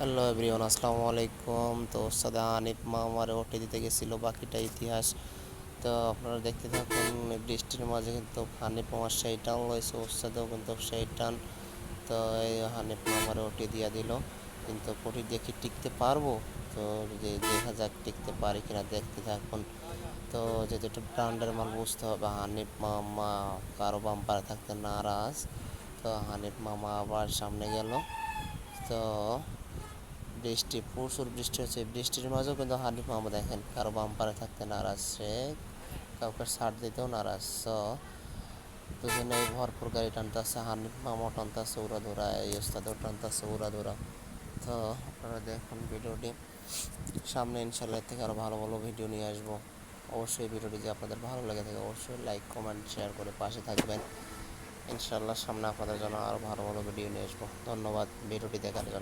Hello everyone, আসসালামু আলাইকুম। তো ওস্তাদ হানিফ মামার ওটি দিতে গেছিল, বাকিটা ইতিহাস। তো আপনারা দেখতে থাকুন। বৃষ্টির মাঝে কিন্তু হানিফ মামার সেই টান লইছে, ওস্তাদও কিন্তু সেই টান। তো এই হানিফ মামার ওটি দিয়া দিল, কিন্তু ওটি দেখি টিকতে পারবো। তো যে দেখা যাক টিকতে পারি কিনা, দেখতে থাকুন। তো যেহেতু একটু ব্র্যান্ডের মাল বুঝতে হবে, হানিফ মামা কারো বাম্পারে থাকতে নারাজ। তো হানিফ মামা আবার সামনে গেল। তো প্রচুর বৃষ্টি হচ্ছে, বৃষ্টির মাঝেও কিন্তু হানিফ মামা দেখেন কারো বাম্পারে থাকতে নারাজ, সে কাউকে ছাড় দিতেও নারাজ। তো দুজনেই ভরপুর গাড়ি টানতেছে, হানিফ মামাও টানতেছে উড়াধুরা, এই ওস্তাদও টানতেছে উড়াধুরা। তো আপনারা দেখুন ভিডিওটি, সামনে ইনশাল্লাহ এর থেকে আরও ভালো ভালো ভিডিও নিয়ে আসবো। অবশ্যই ভিডিওটি যে আপনাদের ভালো লেগে থাকে অবশ্যই লাইক কমেন্ট শেয়ার করে পাশে থাকবেন। ইনশাল্লাহ সামনে আপনাদের জন্য আরও ভালো ভালো ভিডিও নিয়ে আসবো। ধন্যবাদ ভিডিওটি দেখার জন্য।